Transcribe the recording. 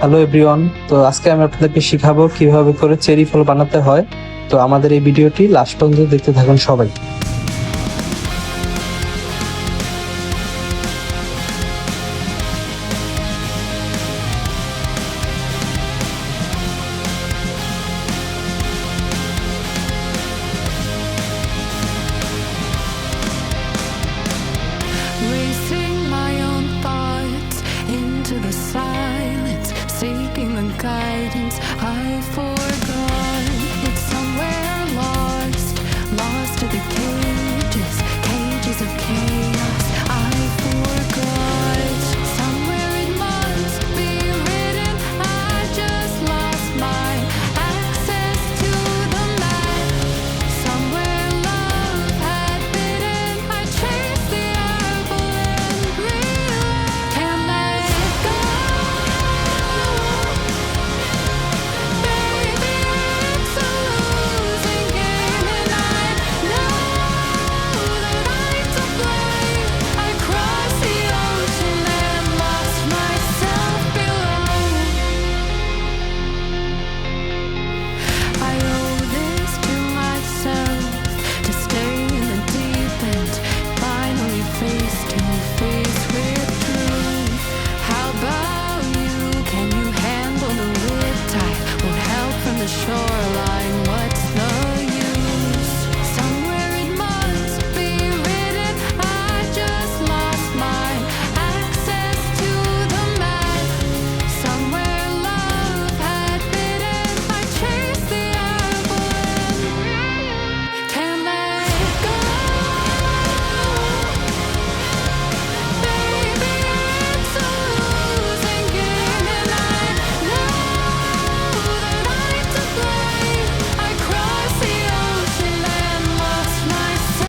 Hello everyone. তো আজকে আমি আপনাদেরকে শিখাবো কিভাবে করে চেরি ফল বানাতে হয়। তো আমাদের এই ভিডিওটি লাস্ট পর্যন্ত দেখতে থাকুন সবাই। Racing my own thoughts into the silence, seeking the guidance I